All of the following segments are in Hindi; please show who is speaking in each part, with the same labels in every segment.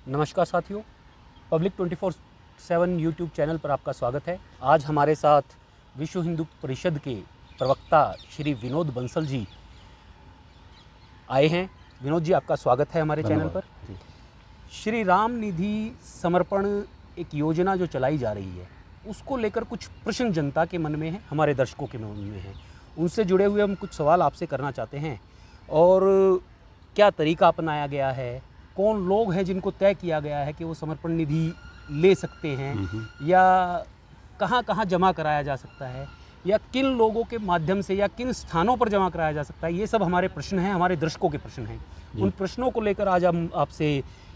Speaker 1: नमस्कार साथियों, पब्लिक 24/7 यूट्यूब चैनल पर आपका स्वागत है। आज हमारे साथ विश्व हिंदू परिषद के प्रवक्ता श्री विनोद बंसल जी आए हैं। विनोद जी, आपका स्वागत है हमारे चैनल पर। श्री राम निधि समर्पण एक योजना जो चलाई जा रही है, उसको लेकर कुछ प्रश्न जनता के मन में है, हमारे दर्शकों के मन में है। उनसे जुड़े हुए हम कुछ सवाल आपसे करना चाहते हैं। और क्या तरीका अपनाया गया है, कौन लोग हैं जिनको तय किया गया है कि वो समर्पण निधि ले सकते हैं, या कहाँ कहाँ जमा कराया जा सकता है, या किन लोगों के माध्यम से या किन स्थानों पर जमा कराया जा सकता है, ये सब हमारे प्रश्न हैं, हमारे दर्शकों के प्रश्न हैं। उन प्रश्नों को लेकर आज हम आपसे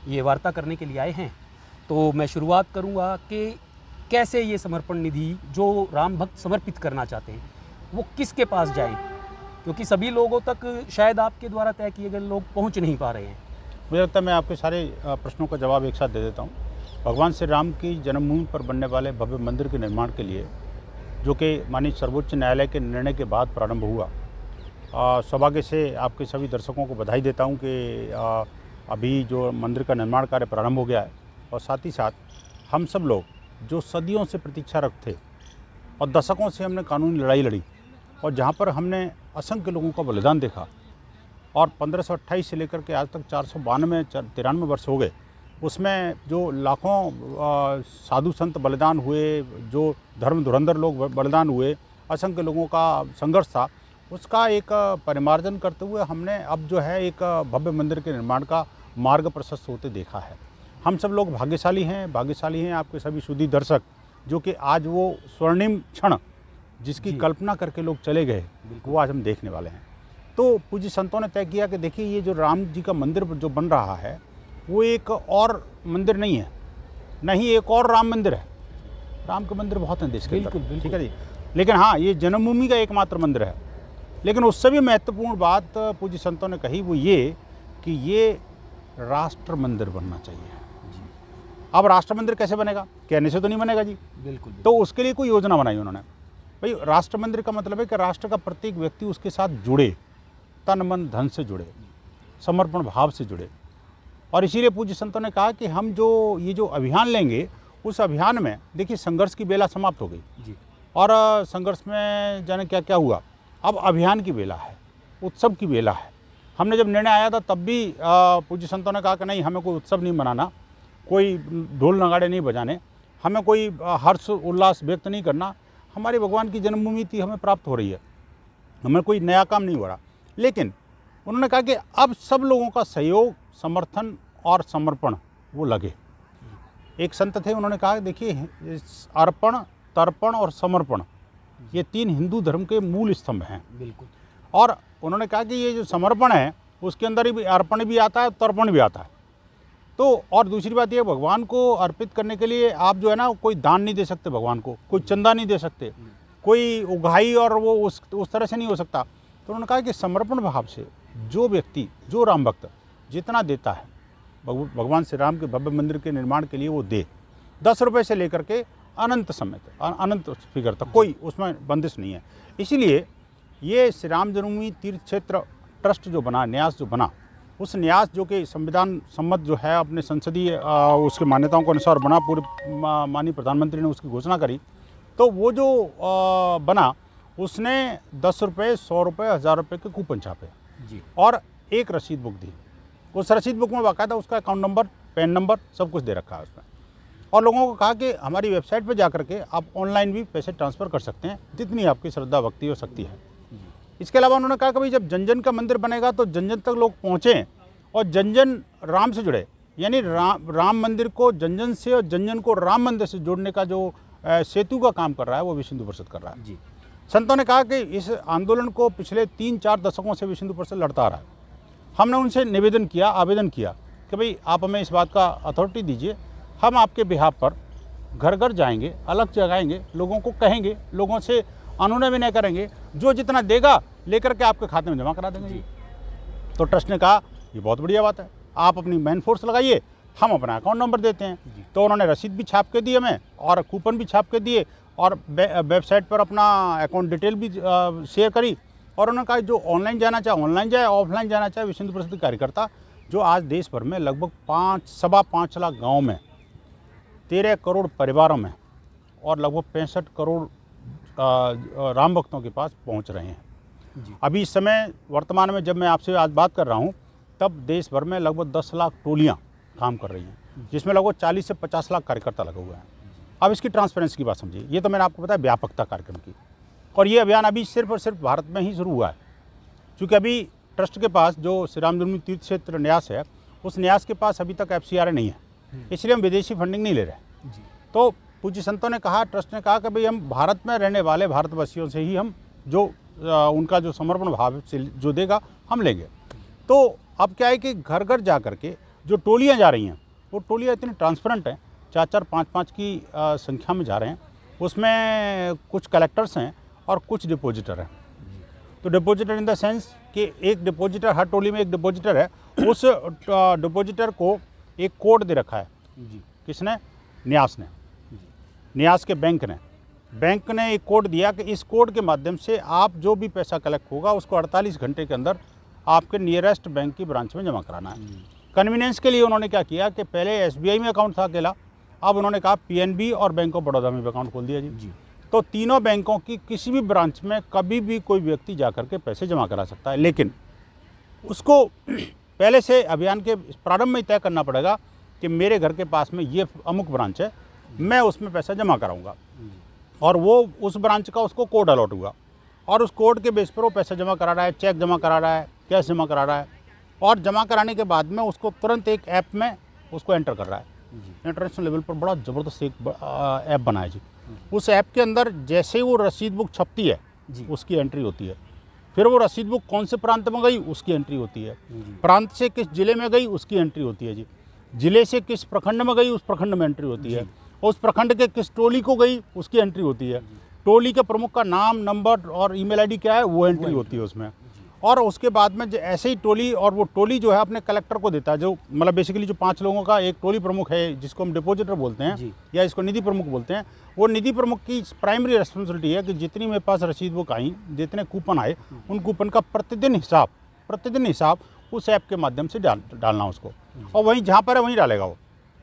Speaker 1: ये वार्ता करने के लिए आए हैं। तो मैं शुरुआत करूँगा कि कैसे ये समर्पण निधि जो राम भक्त समर्पित करना चाहते हैं वो किसके पास जाएं, क्योंकि सभी लोगों तक शायद आपके द्वारा तय किए गए लोग पहुंच नहीं पा रहे हैं।
Speaker 2: मुझे लगता है मैं आपके सारे प्रश्नों का जवाब एक साथ दे देता हूँ। भगवान श्री राम की जन्मभूमि पर बनने वाले भव्य मंदिर के निर्माण के लिए, जो कि माननीय सर्वोच्च न्यायालय के निर्णय के बाद प्रारंभ हुआ, सौभाग्य से आपके सभी दर्शकों को बधाई देता हूँ कि अभी जो मंदिर का निर्माण कार्य प्रारंभ हो गया है। और साथ ही साथ हम सब लोग जो सदियों से प्रतीक्षारत थे और दशकों से हमने कानूनी लड़ाई लड़ी, और जहाँ पर हमने असंख्य लोगों का बलिदान देखा, और 1528 से लेकर के आज तक 493 वर्ष हो गए, उसमें जो लाखों साधु संत बलिदान हुए, जो धर्म धुरंधर लोग बलिदान हुए, असंख्य लोगों का संघर्ष था, उसका एक परिमार्जन करते हुए हमने अब जो है एक भव्य मंदिर के निर्माण का मार्ग प्रशस्त होते देखा है। हम सब लोग भाग्यशाली हैं आपके सभी सुधी दर्शक, जो कि आज वो स्वर्णिम क्षण जिसकी कल्पना करके लोग चले गए, वो आज हम देखने वाले हैं। तो पूज्य संतों ने तय किया कि देखिए, ये जो राम जी का मंदिर जो बन रहा है वो एक और मंदिर नहीं है, नहीं एक और राम मंदिर है। राम के मंदिर बहुत हैं देश के अंदर, ठीक है जी, लेकिन हाँ, ये जन्मभूमि का एकमात्र मंदिर है। लेकिन उससे भी महत्वपूर्ण बात पूज्य संतों ने कही, वो ये कि ये राष्ट्र मंदिर बनना चाहिए। अब राष्ट्र मंदिर कैसे बनेगा, कहने से तो नहीं बनेगा जी। बिल्कुल। तो उसके लिए कोई योजना बनाई उन्होंने। भाई, राष्ट्र मंदिर का मतलब है कि राष्ट्र का प्रत्येक व्यक्ति उसके साथ जुड़े, तन मन धन से जुड़े, समर्पण भाव से जुड़े। और इसीलिए पूज्य संतों ने कहा कि हम ये जो अभियान लेंगे, उस अभियान में देखिए संघर्ष की बेला समाप्त हो गई जी। और संघर्ष में जाने क्या क्या हुआ, अब अभियान की बेला है, उत्सव की बेला है। हमने जब निर्णय आया था तब भी पूज्य संतों ने कहा कि नहीं, हमें कोई उत्सव नहीं मनाना, कोई ढोल नगाड़े नहीं बजाने, हमें कोई हर्ष उल्लास व्यक्त नहीं करना। हमारी भगवान की जन्मभूमि थी, हमें प्राप्त हो रही है, हमें कोई नया काम नहीं हो रहा। लेकिन उन्होंने कहा कि अब सब लोगों का सहयोग, समर्थन और समर्पण वो लगे। एक संत थे, उन्होंने कहा देखिए, अर्पण, तर्पण और समर्पण, ये 3 हिंदू धर्म के मूल स्तंभ हैं। बिल्कुल। और उन्होंने कहा कि ये जो समर्पण है, उसके अंदर भी अर्पण भी आता है, तर्पण भी आता है। तो और दूसरी बात ये, भगवान को अर्पित करने के लिए आप जो है ना, कोई दान नहीं दे सकते भगवान को, कोई चंदा नहीं दे सकते, कोई उगाही और वो उस तरह से नहीं हो सकता। तो उन्होंने कहा कि समर्पण भाव से जो व्यक्ति, जो राम भक्त जितना देता है भगवान श्री राम के भव्य मंदिर के निर्माण के लिए, वो दे। 10 रुपये से लेकर के अनंत समय तक, अनंत फिगर तक, कोई उसमें बंदिश नहीं है। इसीलिए ये श्री राम जन्मभूमि तीर्थ क्षेत्र ट्रस्ट जो बना, न्यास जो बना, उस न्यास जो कि संविधान सम्मत जो है, अपने संसदीय उसके मान्यताओं के अनुसार बना, पूर्व माननीय प्रधानमंत्री ने उसकी घोषणा करी। तो वो जो बना, उसने 10 रुपये, 100 रुपये, 1000 रुपये के कूपन छापे जी, और एक रसीद बुक दी। उस रसीद बुक में बाकायदा उसका अकाउंट नंबर, पैन नंबर सब कुछ दे रखा है उसमें। और लोगों को कहा कि हमारी वेबसाइट पर जा करके आप ऑनलाइन भी पैसे ट्रांसफ़र कर सकते हैं, जितनी आपकी श्रद्धा भक्ति और शक्ति है। इसके अलावा उन्होंने कहा कि भाई, जब जन जन का मंदिर बनेगा तो जन जन तक लोग पहुँचें और जन जन राम से जुड़े, यानी राम मंदिर को जन जन से और जन जन को राम मंदिर से जोड़ने का जो सेतु का काम कर रहा है, वो विश्व हिंदू परिषद कर रहा है जी। संतों ने कहा कि इस आंदोलन को पिछले 3-4 दशकों से विश्व हिंदू परिषद लड़ता आ रहा है। हमने उनसे निवेदन किया, आवेदन किया कि भाई आप हमें इस बात का अथॉरिटी दीजिए, हम आपके बिहाफ पर घर घर जाएंगे, अलग जगाएंगे, लोगों को कहेंगे, लोगों से अनुनय विनय करेंगे, जो जितना देगा लेकर के आपके खाते में जमा करा देंगे जी। तो ट्रस्ट ने कहा ये बहुत बढ़िया बात है, आप अपनी मैन फोर्स लगाइए, हम अपना अकाउंट नंबर देते हैं। तो उन्होंने रसीद भी छाप के दी हमें, और कूपन भी छाप के दिए, और वेबसाइट पर अपना अकाउंट डिटेल भी शेयर करी। और उन्होंने कहा जो ऑनलाइन जाना चाहे ऑनलाइन जाए, ऑफलाइन जाना चाहे विश्व हिंदू परिषद कार्यकर्ता जो आज देश भर में लगभग 5.25 लाख गाँव में 13 करोड़ परिवारों में और लगभग 65 करोड़ राम भक्तों के पास पहुंच रहे हैं। अभी इस समय वर्तमान में जब मैं आपसे आज बात कर रहा हूं, तब देश भर में लगभग 10 लाख टोलियां काम कर रही हैं, जिसमें लगभग 40 से 50 लाख कार्यकर्ता लगे हुए हैं। अब इसकी ट्रांसपेरेंसी की बात समझिए। ये तो मैंने आपको बताया व्यापकता कार्यक्रम की, और ये अभियान अभी सिर्फ और सिर्फ भारत में ही शुरू हुआ है, क्योंकि अभी ट्रस्ट के पास जो श्री राम जन्मभूमि तीर्थ क्षेत्र न्यास है, उस न्यास के पास अभी तक FCRA नहीं है, इसलिए हम विदेशी फंडिंग नहीं ले रहे। तो पूज्य संतों ने कहा, ट्रस्ट ने कहा कि भाई हम भारत में रहने वाले भारतवासियों से ही हम जो उनका जो समर्पण भाव से जो देगा हम लेंगे। तो अब क्या है कि घर घर जा करके जो टोलियां जा रही हैं, वो टोलियां इतनी ट्रांसपेरेंट हैं, 4-4, 5-5 की संख्या में जा रहे हैं। उसमें कुछ कलेक्टर्स हैं और कुछ डिपॉजिटर हैं। तो डिपॉजिटर इन द सेंस कि एक डिपॉजिटर, हर टोली में एक डिपॉजिटर है, उस डिपॉजिटर को एक कोड दे रखा है। किसने? न्यास ने, न्यास के बैंक ने एक कोड दिया कि इस कोड के माध्यम से आप जो भी पैसा कलेक्ट होगा उसको 48 घंटे के अंदर आपके नियरेस्ट बैंक की ब्रांच में जमा कराना है। कन्वीनियंस के लिए उन्होंने क्या किया कि पहले SBI में अकाउंट था अकेला, अब उन्होंने कहा PNB और बैंक ऑफ बड़ौदा में भी अकाउंट खोल दिया जी। तो तीनों बैंकों की किसी भी ब्रांच में कभी भी कोई व्यक्ति जा करके पैसे जमा करा सकता है, लेकिन उसको पहले से अभियान के प्रारंभ में तय करना पड़ेगा कि मेरे घर के पास में ये अमुक ब्रांच है, मैं उसमें पैसा जमा कराऊंगा, और वो उस ब्रांच का उसको कोड अलॉट हुआ, और उस कोड के बेस पर वो पैसा जमा करा रहा है, चेक जमा करा रहा है, कैश जमा करा रहा है, और जमा कराने के बाद में उसको तुरंत एक ऐप में उसको एंटर कर रहा है। इंटरनेशनल लेवल पर बड़ा ज़बरदस्त एक ऐप बना है जी। उस ऐप के अंदर जैसे ही वो रसीद बुक छपती है उसकी एंट्री होती है, फिर वो रसीद बुक कौन से प्रांत में गई उसकी एंट्री होती है, प्रांत से किस जिले में गई उसकी एंट्री होती है जी, जिले से किस प्रखंड में गई उस प्रखंड में एंट्री होती है, उस प्रखंड के किस टोली को गई उसकी एंट्री होती है, टोली के प्रमुख का नाम, नंबर और ईमेल आईडी क्या है वो एंट्री होती है उसमें। और उसके बाद में ऐसे ही टोली, और वो टोली जो है अपने कलेक्टर को देता है, जो मतलब बेसिकली जो 5 लोगों का एक टोली प्रमुख है, जिसको हम डिपॉजिटर बोलते हैं या इसको निधि प्रमुख बोलते हैं। वो निधि प्रमुख की प्राइमरी रिस्पॉन्सिबिलिटी है कि जितनी मेरे पास रसीद बुक आई, जितने कूपन आए, उन कूपन का प्रतिदिन हिसाब उस ऐप के माध्यम से डालना उसको, और वहीं जहाँ पर है वहीं डालेगा वो,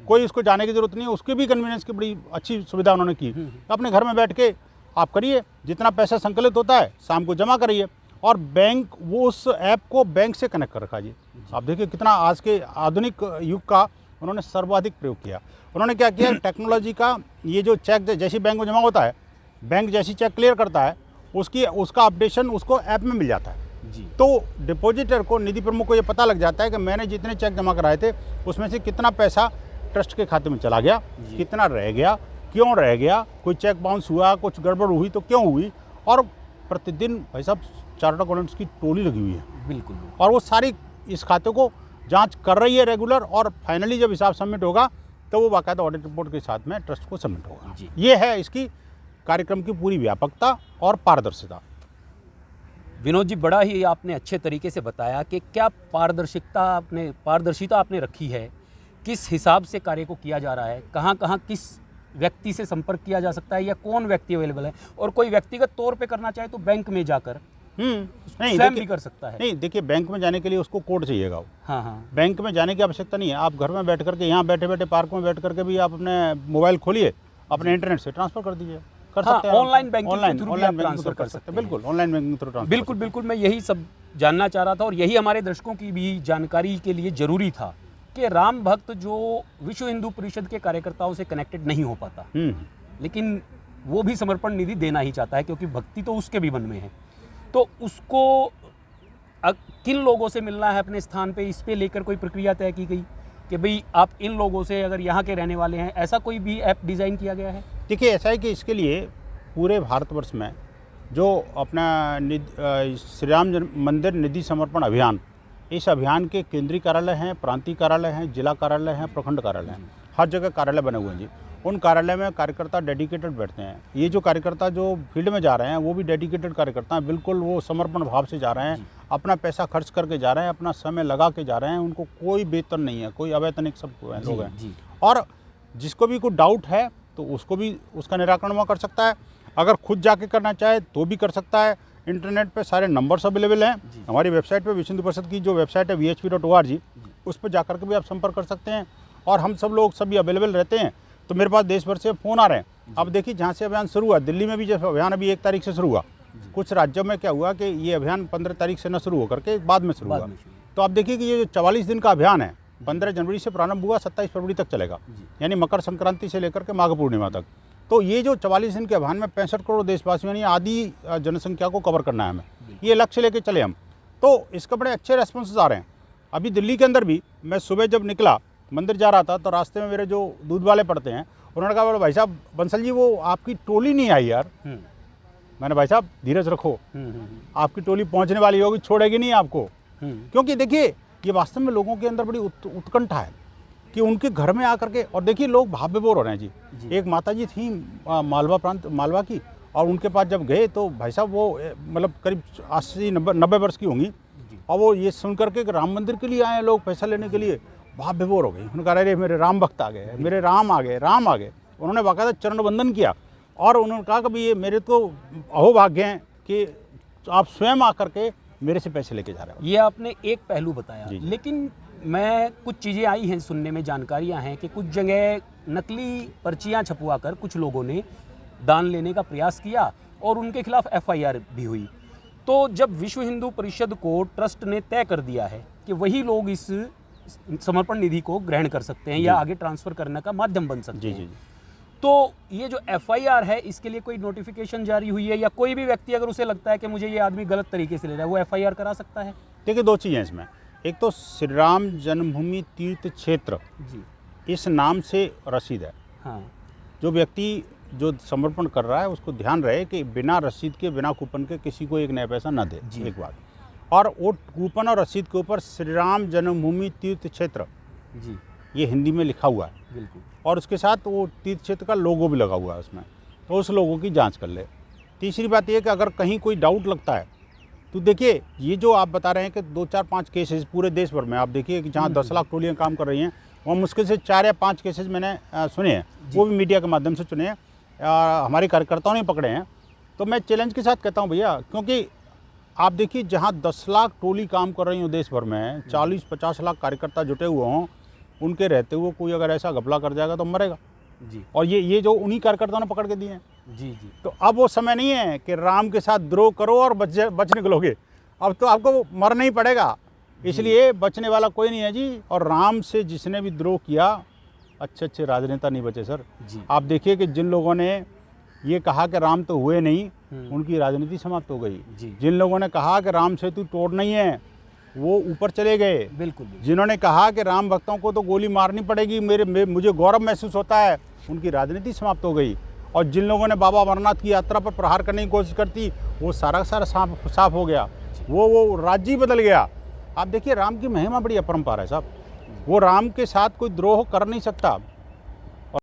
Speaker 2: कोई उसको जाने की जरूरत नहीं है। उसके भी कन्वीनियंस की बड़ी अच्छी सुविधा उन्होंने की। अपने घर में बैठ के आप करिए, जितना पैसा संकलित होता है शाम को जमा करिए, और बैंक वो उस ऐप को बैंक से कनेक्ट कर रखा जी। आप देखिए कितना आज के आधुनिक युग का उन्होंने सर्वाधिक प्रयोग किया। उन्होंने क्या किया, टेक्नोलॉजी का ये जो चेक जैसे बैंक में जमा होता है, बैंक जैसी चेक क्लियर करता है, उसका अपडेशन उसको ऐप में मिल जाता है जी। तो डिपॉजिटर को, निधि प्रमुख को ये पता लग जाता है कि मैंने जितने चेक जमा कराए थे उसमें से कितना पैसा ट्रस्ट के खाते में चला गया, कितना रह गया, क्यों रह गया, कोई चेक बाउंस हुआ, कुछ गड़बड़ हुई तो क्यों हुई। और प्रतिदिन भाई साहब चार्टर्ड अकाउंटेंट्स की टोली लगी हुई है, बिल्कुल, और वो सारी इस खाते को जांच कर रही है रेगुलर, और फाइनली जब हिसाब सबमिट होगा तो वो बाकायदा ऑडिट रिपोर्ट के साथ में ट्रस्ट को सबमिट होगा। ये है इसकी कार्यक्रम की पूरी व्यापकता और पारदर्शिता।
Speaker 1: विनोद जी, बड़ा ही आपने अच्छे तरीके से बताया कि क्या पारदर्शिता आपने रखी है, किस हिसाब से कार्य को किया जा रहा है, कहाँ कहाँ किस व्यक्ति से संपर्क किया जा सकता है या कौन व्यक्ति अवेलेबल है, और कोई व्यक्तिगत तौर पे करना चाहे तो बैंक में जाकर
Speaker 2: नहीं
Speaker 1: स्वयं भी कर सकता है।
Speaker 2: नहीं, देखिए बैंक में जाने के लिए उसको कोड चाहिएगा।
Speaker 1: हाँ,
Speaker 2: बैंक में जाने की आवश्यकता नहीं है। आप घर में बैठ करके, यहाँ बैठे बैठे पार्क में बैठ करके भी आप अपने मोबाइल खोलिए, अपने इंटरनेट से ट्रांसफर कर दीजिए, कर सकते हैं।
Speaker 1: ऑनलाइन बैंकिंग के थ्रू भी आप ट्रांसफर कर सकते हैं।
Speaker 2: बिल्कुल, ऑनलाइन बैंकिंग थ्रू ट्रांसफर।
Speaker 1: बिल्कुल, मैं यही सब जानना चाह रहा था, और यही हमारे दर्शकों की भी जानकारी के लिए जरूरी था कि राम भक्त जो विश्व हिंदू परिषद के कार्यकर्ताओं से कनेक्टेड नहीं हो पाता, लेकिन वो भी समर्पण निधि देना ही चाहता है, क्योंकि भक्ति तो उसके भी मन में है। तो उसको किन लोगों से मिलना है अपने स्थान पे, इस पे लेकर कोई प्रक्रिया तय की गई कि भाई आप इन लोगों से, अगर यहाँ के रहने वाले हैं, ऐसा कोई भी ऐप डिज़ाइन किया गया है?
Speaker 2: देखिए, ऐसा है कि इसके लिए पूरे भारतवर्ष में जो अपना श्री राम मंदिर निधि समर्पण अभियान, इस अभियान के केंद्रीय कार्यालय हैं, प्रांतीय कार्यालय हैं, जिला कार्यालय हैं, प्रखंड कार्यालय हैं, हर जगह कार्यालय बने हुए हैं जी। उन कार्यालय में कार्यकर्ता डेडिकेटेड बैठते हैं। ये जो कार्यकर्ता जो फील्ड में जा रहे हैं वो भी डेडिकेटेड कार्यकर्ता हैं, बिल्कुल वो समर्पण भाव से जा रहे हैं, अपना पैसा खर्च करके जा रहे हैं, अपना समय लगा के जा रहे हैं, उनको कोई वेतन नहीं है, कोई अवैतनिक सब लोग हैं। और जिसको भी कोई डाउट है तो उसको भी उसका निराकरण वहाँ कर सकता है। अगर खुद जाके करना चाहे तो भी कर सकता है। इंटरनेट पे सारे नंबर्स अवेलेबल हैं। हमारी वेबसाइट पे विश्व हिंदू परिषद की जो वेबसाइट है vhp.org, उस पर जाकर के भी आप संपर्क कर सकते हैं और हम सब लोग सभी अवेलेबल रहते हैं। तो मेरे पास देश भर से फ़ोन आ रहे हैं। अब देखिए जहाँ से अभियान शुरू हुआ, दिल्ली में भी जैसे अभियान अभी 1 तारीख से शुरू हुआ, कुछ राज्यों में क्या हुआ कि ये अभियान 15 तारीख से न शुरू होकर के बाद में शुरू हुआ। तो आप देखिए कि ये जो 44 दिन का अभियान है 15 जनवरी से प्रारंभ हुआ, 27 फरवरी तक चलेगा, यानी मकर संक्रांति से लेकर के माघ पूर्णिमा तक। तो ये जो 44 दिन के अभियान में 65 करोड़ देशवासियों यानी आधी जनसंख्या को कवर करना है हमें, ये लक्ष्य लेके चले हम। तो इसके बड़े अच्छे रेस्पॉन्सेज आ रहे हैं। अभी दिल्ली के अंदर भी मैं सुबह जब निकला, मंदिर जा रहा था, तो रास्ते में मेरे जो दूध वाले पड़ते हैं, उन्होंने कहा भाई साहब बंसल जी वो आपकी टोली नहीं आई यार। मैंने भाई साहब धीरज रखो, आपकी टोली पहुंचने वाली होगी, छोड़ेगी नहीं आपको। क्योंकि देखिए ये वास्तव में लोगों के अंदर बड़ी उत्कंठा है कि उनके घर में आकर के, और देखिए लोग भाव विभोर हो रहे हैं जी। एक माता जी थी मालवा प्रांत मालवा की, और उनके पास जब गए तो भाई साहब वो मतलब करीब 80-90 वर्ष की होंगी, और वो ये सुन करके कि राम मंदिर के लिए आए हैं लोग पैसा लेने के लिए, भाव विभोर हो गई। उन्होंने कहा अरे मेरे राम भक्त आ गए, मेरे राम आ गए, राम आ गए। उन्होंने बाकायदा चरण वंदन किया और उन्होंने कहा कि भाई ये मेरे तो अहोभाग्य हैं कि आप स्वयं आकर के मेरे से पैसे लेके जा रहे हो।
Speaker 1: ये आपने एक पहलू बताया, लेकिन मैं कुछ चीज़ें आई हैं सुनने में, जानकारियां हैं कि कुछ जगह नकली पर्चियां छपवा कर कुछ लोगों ने दान लेने का प्रयास किया और उनके खिलाफ FIR भी हुई। तो जब विश्व हिंदू परिषद को ट्रस्ट ने तय कर दिया है कि वही लोग इस समर्पण निधि को ग्रहण कर सकते हैं या आगे ट्रांसफ़र करने का माध्यम बन सकते हैं, तो ये जो FIR है इसके लिए कोई नोटिफिकेशन जारी हुई है, या कोई भी व्यक्ति अगर उसे लगता है कि मुझे ये आदमी गलत तरीके से ले रहा है वो FIR करा सकता है?
Speaker 2: देखिए 2 चीज़ें इसमें, एक तो श्री राम जन्मभूमि तीर्थ क्षेत्र इस नाम से रसीद है।
Speaker 1: हाँ।
Speaker 2: जो व्यक्ति जो समर्पण कर रहा है उसको ध्यान रहे कि बिना रसीद के, बिना कूपन के किसी को 1 नया पैसा न दे, एक बात। और वो कूपन और रसीद के ऊपर श्री राम जन्मभूमि तीर्थ क्षेत्र ये हिंदी में लिखा हुआ है,
Speaker 1: बिल्कुल,
Speaker 2: और उसके साथ वो तीर्थ क्षेत्र का लोगो भी लगा हुआ है उसमें, तो उस लोगों की जांच कर ले। तीसरी बात ये कि अगर कहीं कोई डाउट लगता है तो देखिए ये जो आप बता रहे हैं कि 2, 4, 5 केसेस पूरे देश भर में आप देखिए कि जहाँ 10 लाख टोलियाँ काम कर रही हैं, वहाँ मुश्किल से 4 या 5 केसेस मैंने सुने हैं, वो भी मीडिया के माध्यम से सुने हैं, हमारे कार्यकर्ताओं ने पकड़े हैं। तो मैं चैलेंज के साथ कहता हूँ भैया, क्योंकि आप देखिए जहाँ 10 लाख टोली काम कर रही हो देश भर में, 40-50 लाख कार्यकर्ता जुटे हुए हों, उनके रहते हुए कोई अगर ऐसा घपला कर जाएगा तो मरेगा
Speaker 1: जी।
Speaker 2: और ये जो उन्हीं कार्यकर्ताओं ने पकड़ के दिए हैं
Speaker 1: जी।
Speaker 2: तो अब वो समय नहीं है कि राम के साथ द्रोह करो और बच निकलोगे, अब तो आपको मरना ही पड़ेगा। इसलिए बचने वाला कोई नहीं है जी। और राम से जिसने भी द्रोह किया, अच्छे राजनेता नहीं बचे सर जी। आप देखिए कि जिन लोगों ने ये कहा कि राम तो हुए नहीं, उनकी राजनीति समाप्त हो गई। जिन लोगों ने कहा कि राम सेतु तोड़ नहीं है, वो ऊपर चले गए।
Speaker 1: बिल्कुल।
Speaker 2: जिन्होंने कहा कि राम भक्तों को तो गोली मारनी पड़ेगी, मुझे गौरव महसूस होता है, उनकी राजनीति समाप्त हो गई। और जिन लोगों ने बाबा अमरनाथ की यात्रा पर प्रहार करने की कोशिश करती, वो सारा साफ हो गया, वो राज्य ही बदल गया। आप देखिए राम की महिमा बड़ी अपरंपार है साहब, वो राम के साथ कोई द्रोह कर नहीं सकता।